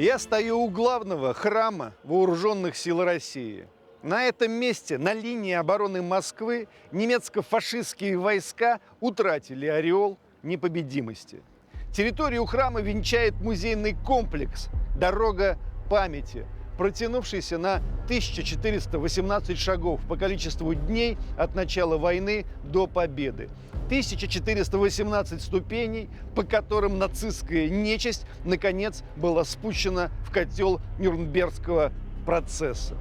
Я стою у главного храма Вооруженных сил России. На этом месте, на линии обороны Москвы, немецко-фашистские войска утратили ореол непобедимости. Территорию храма венчает музейный комплекс «Дорога памяти», протянувшийся на 1418 шагов по количеству дней от начала войны до победы. 1418 ступеней, по которым нацистская нечисть наконец была спущена в котел Нюрнбергского процесса.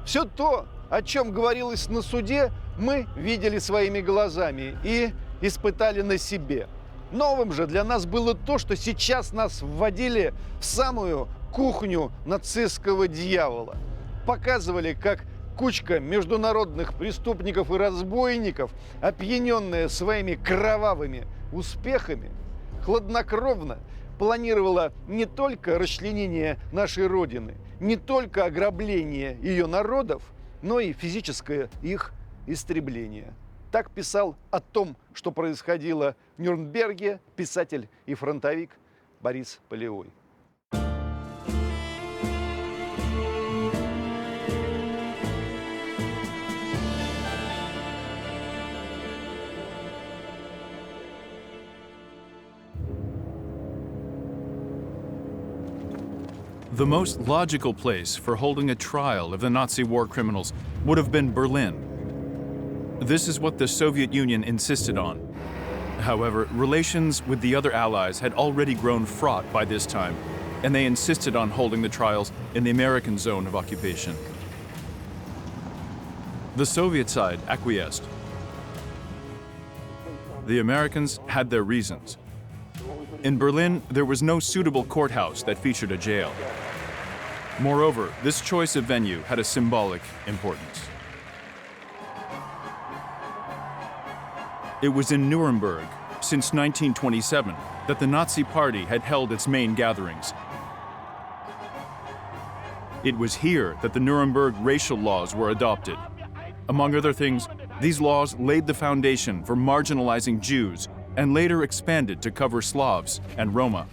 Все то, о чем говорилось на суде, мы видели своими глазами и испытали на себе. Новым же для нас было то, что сейчас нас вводили в самую кухню нацистского дьявола. Показывали, как кучка международных преступников и разбойников, опьяненная своими кровавыми успехами, хладнокровно планировала не только расчленение нашей Родины, не только ограбление ее народов, но и физическое их истребление. Так писал о том, что происходило в Нюрнберге, писатель и фронтовик Борис Полевой. The most logical place for holding a trial of the Nazi war criminals would have been Berlin. This is what the Soviet Union insisted on. However, relations with the other allies had already grown fraught by this time, and they insisted on holding the trials in the American zone of occupation. The Soviet side acquiesced. The Americans had their reasons. In Berlin, there was no suitable courthouse that featured a jail. Moreover, this choice of venue had a symbolic importance. It was in Nuremberg, since 1927, that the Nazi Party had held its main gatherings. It was here that the Nuremberg racial laws were adopted. Among other things, these laws laid the foundation for marginalizing Jews and later expanded to cover Slavs and Roma.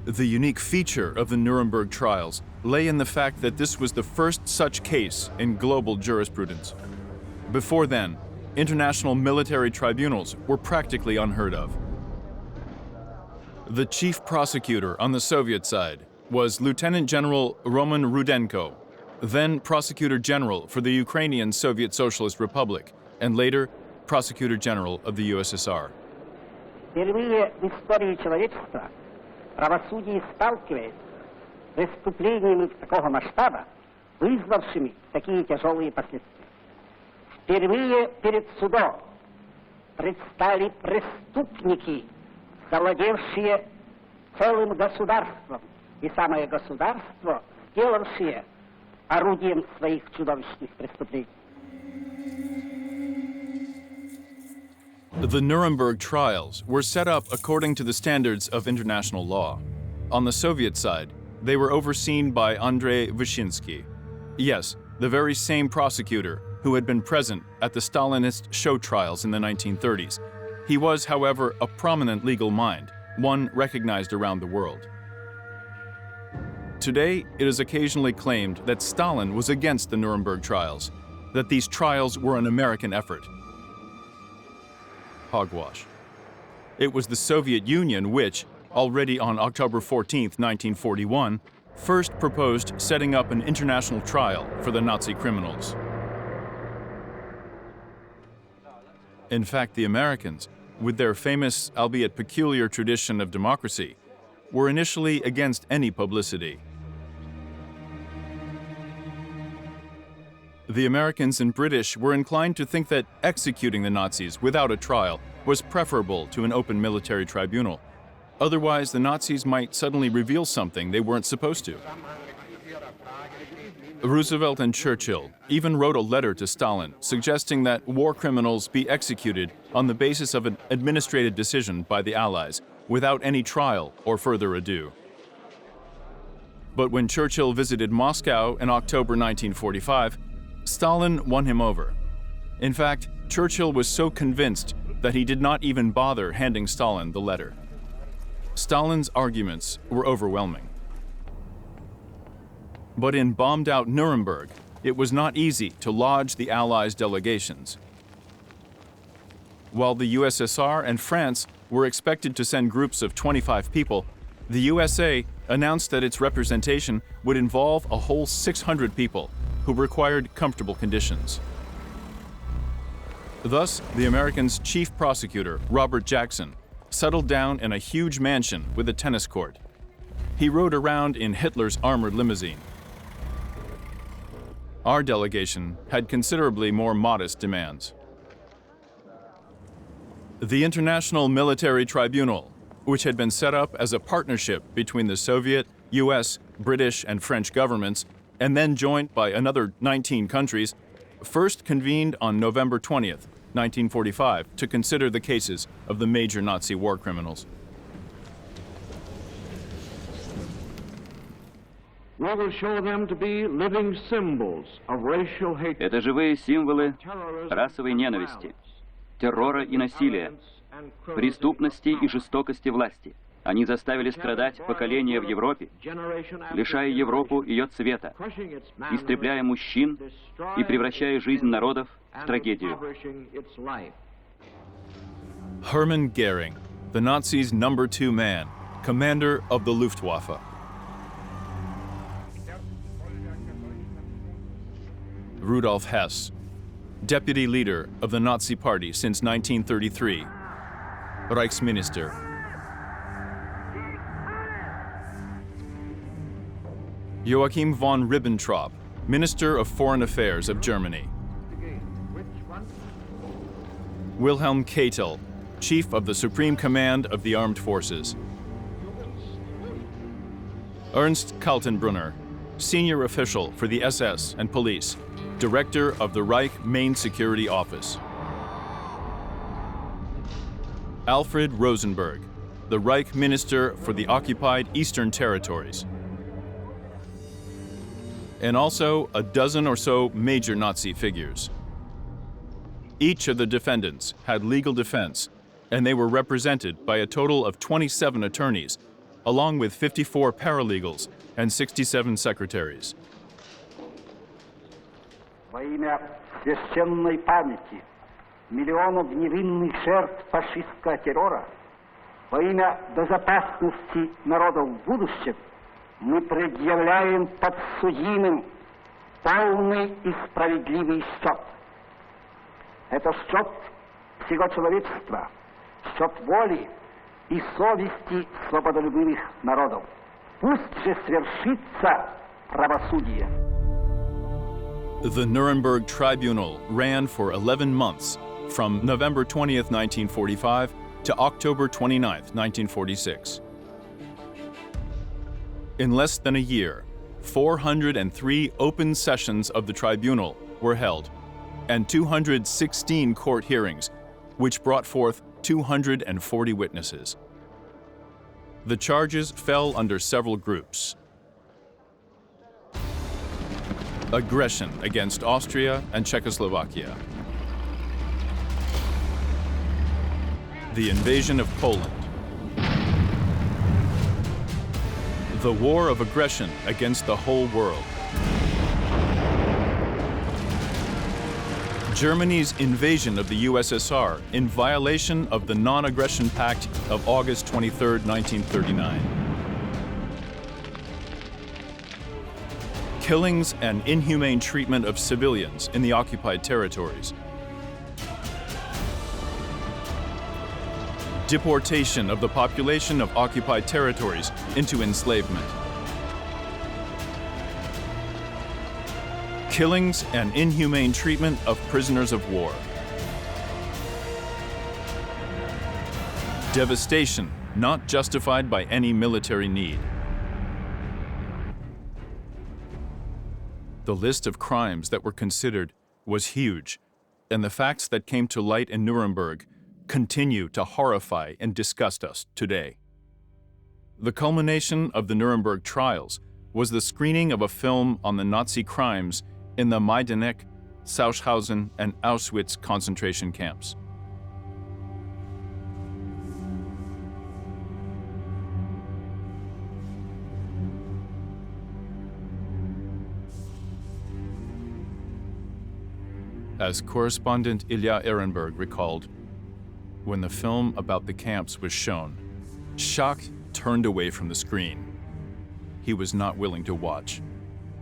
The unique feature of the Nuremberg trials lay in the fact that this was the first such case in global jurisprudence. Before then, international military tribunals were practically unheard of. The chief prosecutor on the Soviet side was Lieutenant General Roman Rudenko, then Prosecutor General for the Ukrainian Soviet Socialist Republic, and later Prosecutor General of the USSR. Впервые в истории человечества правосудие сталкивается с преступлениями такого масштаба, вызвавшими такие тяжелые последствия. Впервые перед судом предстали преступники, завладевшие целым государством, и самое государство, сделавшее орудием своих чудовищных преступлений. The Nuremberg trials were set up according to the standards of international law. On the Soviet side, they were overseen by Andrei Vyshinsky. Yes, the very same prosecutor who had been present at the Stalinist show trials in the 1930s. He was, however, a prominent legal mind, one recognized around the world. Today, it is occasionally claimed that Stalin was against the Nuremberg trials, that these trials were an American effort. Hogwash. It was the Soviet Union which, already on October 14, 1941, first proposed setting up an international trial for the Nazi criminals. In fact, the Americans, with their famous, albeit peculiar tradition of democracy, were initially against any publicity. The Americans and British were inclined to think that executing the Nazis without a trial was preferable to an open military tribunal. Otherwise, the Nazis might suddenly reveal something they weren't supposed to. Roosevelt and Churchill even wrote a letter to Stalin suggesting that war criminals be executed on the basis of an administrative decision by the Allies without any trial or further ado. But when Churchill visited Moscow in October 1945, Stalin won him over. In fact, Churchill was so convinced that he did not even bother handing Stalin the letter. Stalin's arguments were overwhelming. But in bombed-out Nuremberg, it was not easy to lodge the Allies' delegations. While the USSR and France were expected to send groups of 25 people, the USA announced that its representation would involve a whole 600 people who required comfortable conditions. Thus, the Americans' chief prosecutor, Robert Jackson, settled down in a huge mansion with a tennis court. He rode around in Hitler's armored limousine. Our delegation had considerably more modest demands. The International Military Tribunal, which had been set up as a partnership between the Soviet, US, British, and French governments, and then joined by another 19 countries, first convened on November 20th, 1945, to consider the cases of the major Nazi war criminals. We will show them to be living symbols of racial hatred. Это живые символы расовой ненависти, террора и насилия, преступности и жестокости власти. Они заставили страдать поколения в Европе, лишая Европу ее цвета, истребляя мужчин и превращая жизнь народов в трагедию. Hermann Goering, the Nazis' number 2 man, commander of the Luftwaffe. Rudolf Hess, deputy leader of the Nazi Party since 1933, Reichsminister. Joachim von Ribbentrop, Minister of Foreign Affairs of Germany. Wilhelm Keitel, Chief of the Supreme Command of the Armed Forces. Ernst Kaltenbrunner, Senior Official for the SS and Police, Director of the Reich Main Security Office. Alfred Rosenberg, the Reich Minister for the Occupied Eastern Territories. And also a dozen or so major Nazi figures. Each of the defendants had legal defense, and they were represented by a total of 27 attorneys, along with 54 paralegals and 67 secretaries. Во имя священной памяти миллионов невинных жертв фашистского террора, во имя безопасности народов в будущем, мы предъявляем подсудимым полный и справедливый счет. Это счет всего человечества, счет воли и совести свободолюбивых народов. Пусть же свершится правосудие. The Nuremberg Tribunal ran for 11 months, from November 20th, 1945 to October 29th, 1946. In less than a year, 403 open sessions of the tribunal were held, and 216 court hearings, which brought forth 240 witnesses. The charges fell under several groups. Aggression against Austria and Czechoslovakia. The invasion of Poland. The war of aggression against the whole world. Germany's invasion of the USSR in violation of the Non-Aggression Pact of August 23, 1939. Killings and inhumane treatment of civilians in the occupied territories. Deportation of the population of occupied territories into enslavement. Killings and inhumane treatment of prisoners of war. Devastation not justified by any military need. The list of crimes that were considered was huge, and the facts that came to light in Nuremberg continue to horrify and disgust us today. The culmination of the Nuremberg trials was the screening of a film on the Nazi crimes in the Majdanek Sachsenhausen, and Auschwitz concentration camps. As correspondent Ilya Ehrenberg recalled, when the film about the camps was shown, Schock turned away from the screen. He was not willing to watch.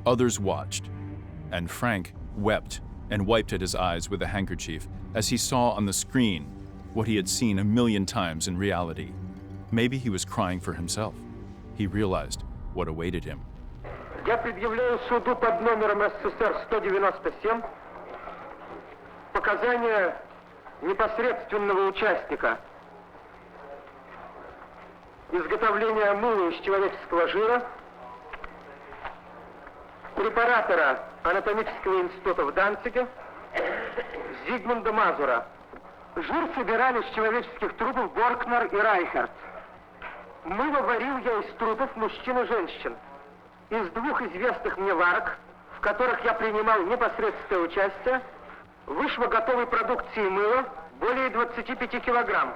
Others watched, and Frank wept and wiped at his eyes with a handkerchief as he saw on the screen what he had seen a million times in reality. Maybe he was crying for himself. He realized what awaited him. Я предъявляю суду под номером СССР 197 показания непосредственного участника изготовления мыла из человеческого жира, препаратора анатомического института в Данциге Зигмунда Мазура. Жир собирали из человеческих трупов Боркнер и Райхард. Мыло варил я из трупов мужчин и женщин. Из двух известных мне варок, в которых я принимал непосредственное участие, вышло готовой продукции мыла более 25 килограмм.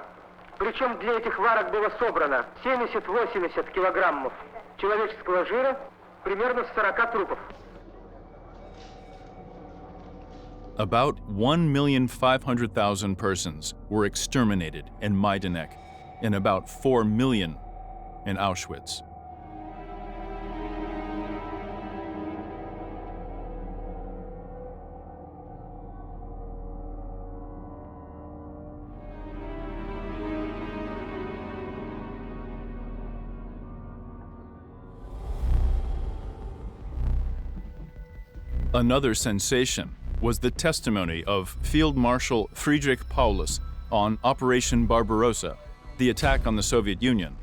Причем для этих варок было собрано 70-80 килограммов человеческого жира, примерно 40 трупов. About 1,500,000 persons were exterminated in Majdanek and about 4 million in Auschwitz. Another sensation was the testimony of Field Marshal Friedrich Paulus on Operation Barbarossa, the attack on the Soviet Union.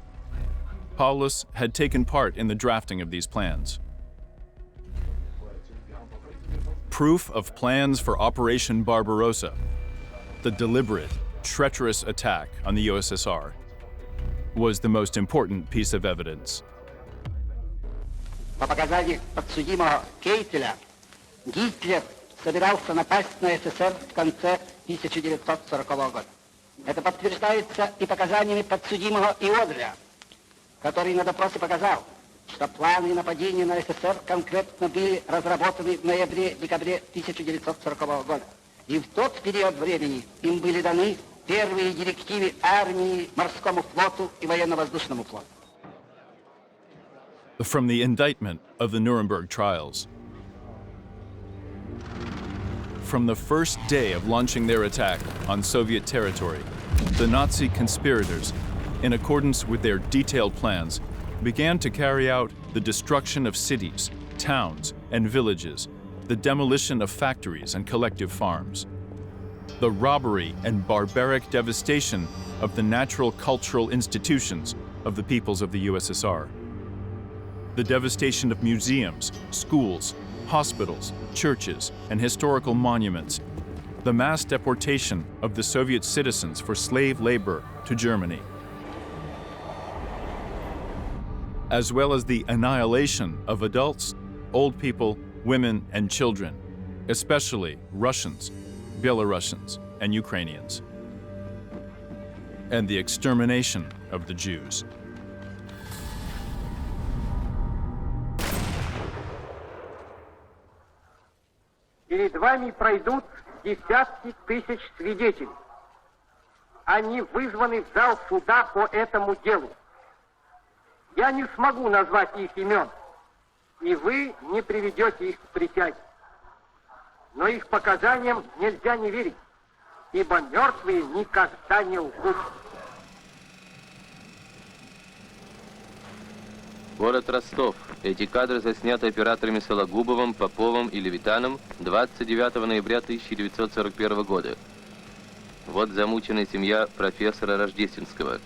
Paulus had taken part in the drafting of these plans. Proof of plans for Operation Barbarossa, the deliberate, treacherous attack on the USSR, was the most important piece of evidence. По показаниям подсудимого Кейтеля, Гитлер собирался напасть на СССР в конце 1940 года. Это подтверждается и показаниями подсудимого Иодля, который на допросе показал, что планы нападения на СССР конкретно были разработаны в ноябре-декабре 1940 года. И в тот период времени им были даны первые директивы армии, морскому флоту и военно-воздушному флоту. From the indictment of the Nuremberg trials. From the first day of launching their attack on Soviet territory, the Nazi conspirators, in accordance with their detailed plans, began to carry out the destruction of cities, towns, and villages, the demolition of factories and collective farms, the robbery and barbaric devastation of the natural cultural institutions of the peoples of the USSR, the devastation of museums, schools, hospitals, churches, and historical monuments, the mass deportation of the Soviet citizens for slave labor to Germany, as well as the annihilation of adults, old people, women, and children, especially Russians, Belarusians, and Ukrainians, and the extermination of the Jews. Перед вами пройдут десятки тысяч свидетелей. Они вызваны в зал суда по этому делу. Я не смогу назвать их имен, и вы не приведете их к присяге. Но их показаниям нельзя не верить, ибо мертвые никогда не лгут. Город Ростов. Эти кадры засняты операторами Сологубовым, Поповым и Левитаном 29 ноября 1941 года. Вот замученная семья профессора Рождественского.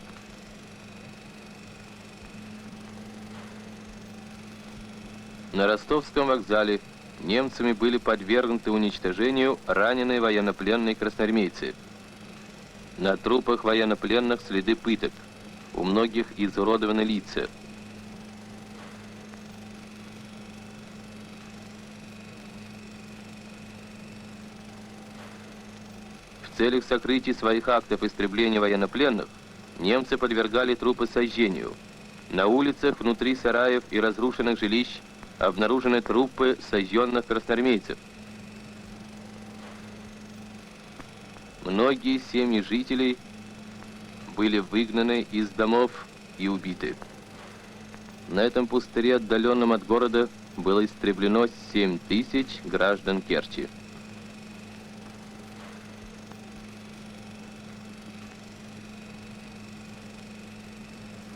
На Ростовском вокзале немцами были подвергнуты уничтожению раненые военнопленные красноармейцы. На трупах военнопленных следы пыток. У многих изуродованы лица. В целях сокрытия своих актов истребления военнопленных немцы подвергали трупы сожжению. На улицах, внутри сараев и разрушенных жилищ обнаружены трупы сожженных красноармейцев. Многие семьи жителей были выгнаны из домов и убиты. На этом пустыре, отдаленном от города, было истреблено 7000 граждан Керчи.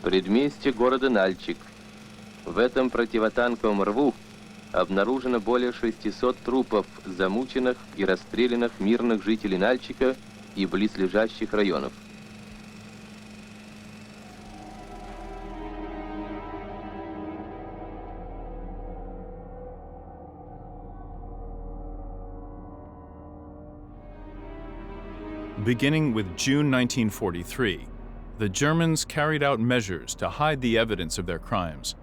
Предместье города Нальчик. В этом противотанковом рву обнаружено более 600 трупов замученных и расстрелянных мирных жителей Нальчика и близлежащих районов. Beginning with June 1943, the Germans carried out measures to hide the evidence of their crimes.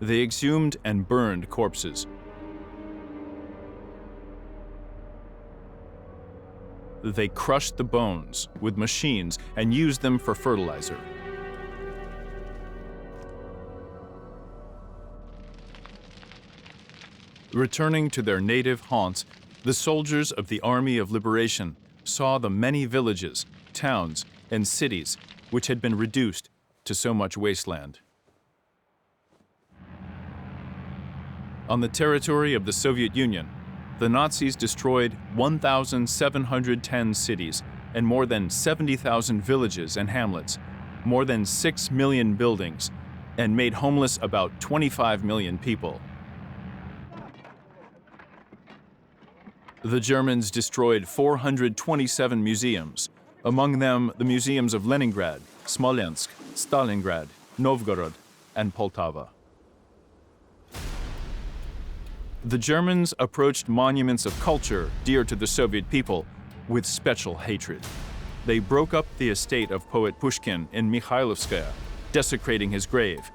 They exhumed and burned corpses. They crushed the bones with machines and used them for fertilizer. Returning to their native haunts, the soldiers of the Army of Liberation saw the many villages, towns, and cities which had been reduced to so much wasteland. On the territory of the Soviet Union, the Nazis destroyed 1,710 cities and more than 70,000 villages and hamlets, more than 6 million buildings, and made homeless about 25 million people. The Germans destroyed 427 museums, among them the museums of Leningrad, Smolensk, Stalingrad, Novgorod, and Poltava. The Germans approached monuments of culture dear to the Soviet people with special hatred. They broke up the estate of poet Pushkin in Mikhailovskaya, desecrating his grave,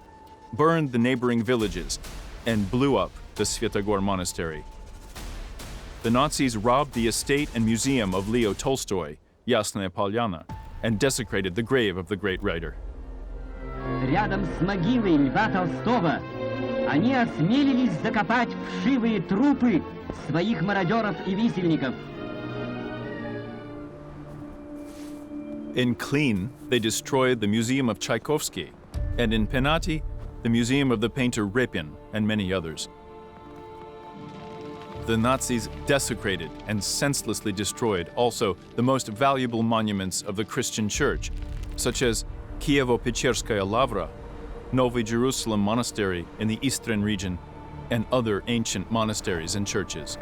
burned the neighboring villages, and blew up the Svetogor monastery. The Nazis robbed the estate and museum of Leo Tolstoy, Yasnaya Polyana, and desecrated the grave of the great writer. Рядом с могилой Льва Толстого они осмелились закопать вшивые трупы своих мародеров и висельников. In Klin, they destroyed the Museum of Tchaikovsky, and in Penati, the Museum of the painter Repin, and many others. The Nazis desecrated and senselessly destroyed also the most valuable monuments of the Christian Church, such as Kievo-Pecherskaya Lavra, Novy Jerusalem Monastery in the Eastern region, and other ancient monasteries and churches.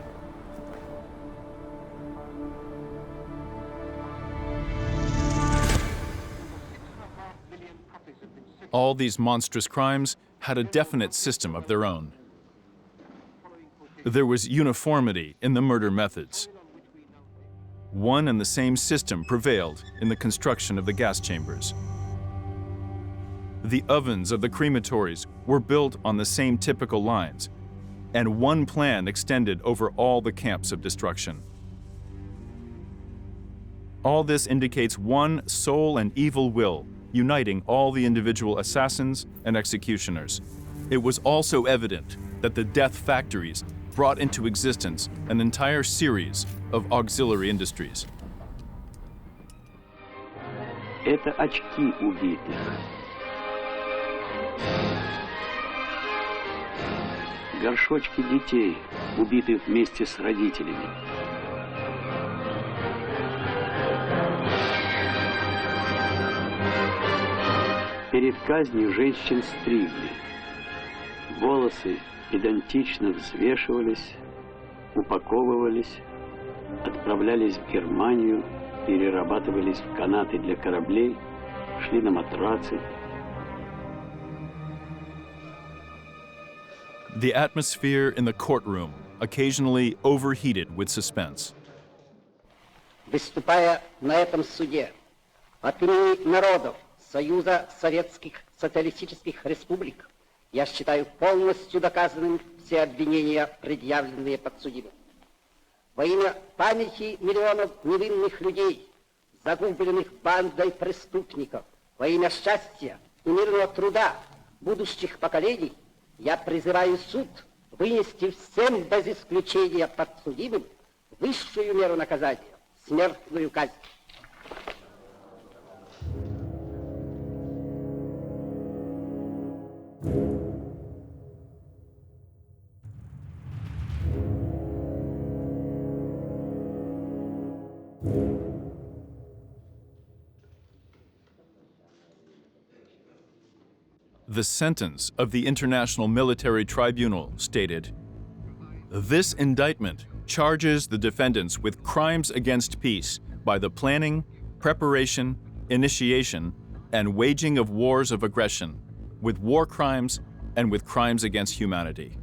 All these monstrous crimes had a definite system of their own. There was uniformity in the murder methods. One and the same system prevailed in the construction of the gas chambers. The ovens of the crematories were built on the same typical lines, and one plan extended over all the camps of destruction. All this indicates one sole and evil will, uniting all the individual assassins and executioners. It was also evident that the death factories brought into existence an entire series of auxiliary industries. Это очки убитых. Горшочки детей, убитых вместе с родителями. Перед казнью женщин стригли. Волосы педантично взвешивались, упаковывались, отправлялись в Германию, перерабатывались в канаты для кораблей, шли на матрацы. The atmosphere in the courtroom occasionally overheated with suspense. Выступая на этом суде от имени народов Союза Советских Социалистических Республик, я считаю полностью доказанным все обвинения, предъявленные подсудимым. Во имя памяти миллионов невинных людей, загубленных бандой преступников во имя счастья и мирного труда будущих поколений, я призываю суд вынести всем без исключения подсудимым высшую меру наказания – смертную казнь. The sentence of the International Military Tribunal stated, "This indictment charges the defendants with crimes against peace by the planning, preparation, initiation, and waging of wars of aggression, with war crimes and with crimes against humanity.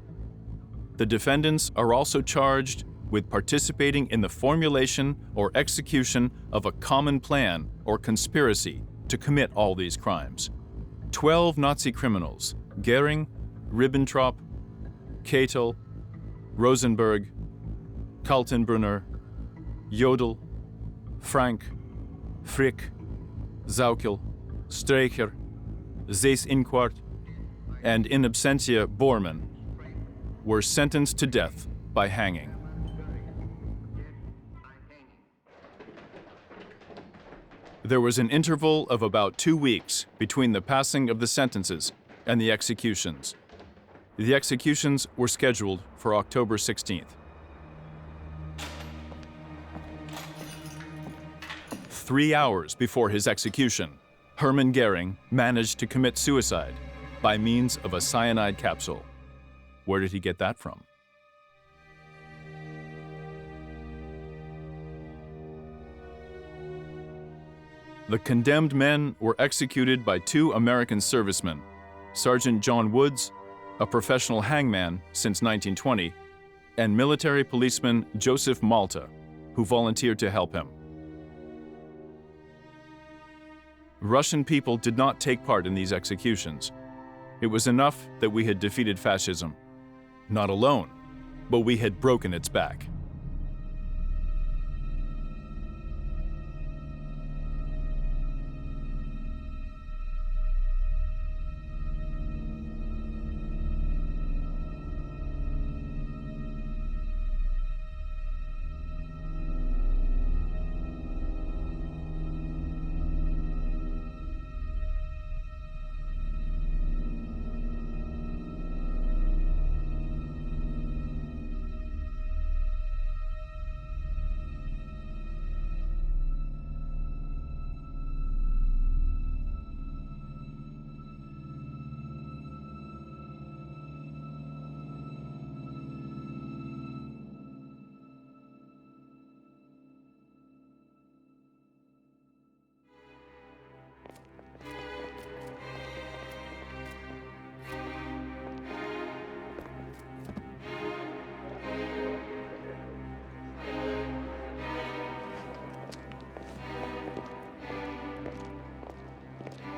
The defendants are also charged with participating in the formulation or execution of a common plan or conspiracy to commit all these crimes. 12 Nazi criminals, Goering, Ribbentrop, Keitel, Rosenberg, Kaltenbrunner, Jodl, Frank, Frick, Zaukel, Streicher, Seyss-Inquart, and in absentia Bormann, were sentenced to death by hanging." There was an interval of about 2 weeks between the passing of the sentences and the executions. The executions were scheduled for October 16th. 3 hours before his execution, Hermann Goering managed to commit suicide by means of a cyanide capsule. Where did he get that from? The condemned men were executed by 2 American servicemen, Sergeant John Woods, a professional hangman since 1920, and military policeman Joseph Malta, who volunteered to help him. Russian people did not take part in these executions. It was enough that we had defeated fascism. Not alone, but we had broken its back.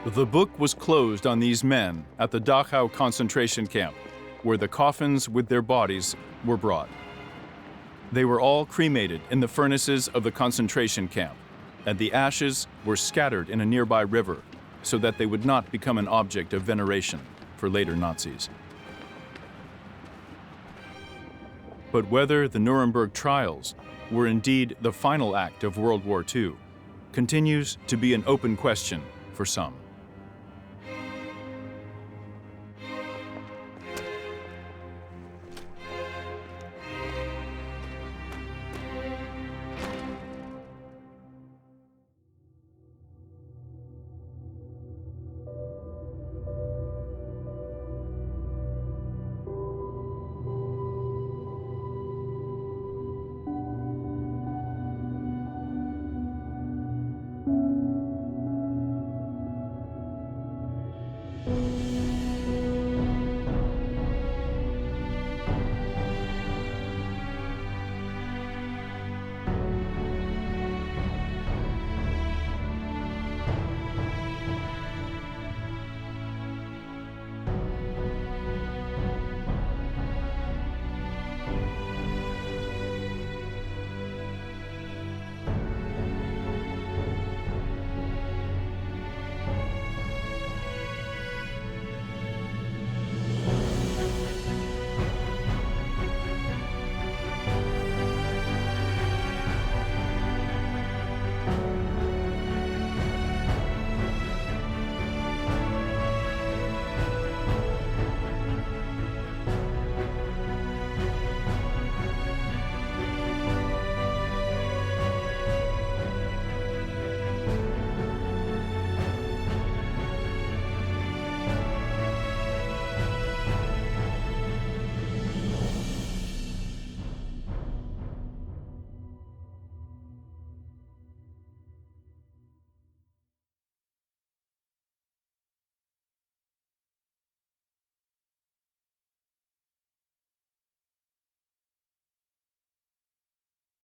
The book was closed on these men at the Dachau concentration camp, where the coffins with their bodies were brought. They were all cremated in the furnaces of the concentration camp, and the ashes were scattered in a nearby river so that they would not become an object of veneration for later Nazis. But whether the Nuremberg trials were indeed the final act of World War II continues to be an open question for some.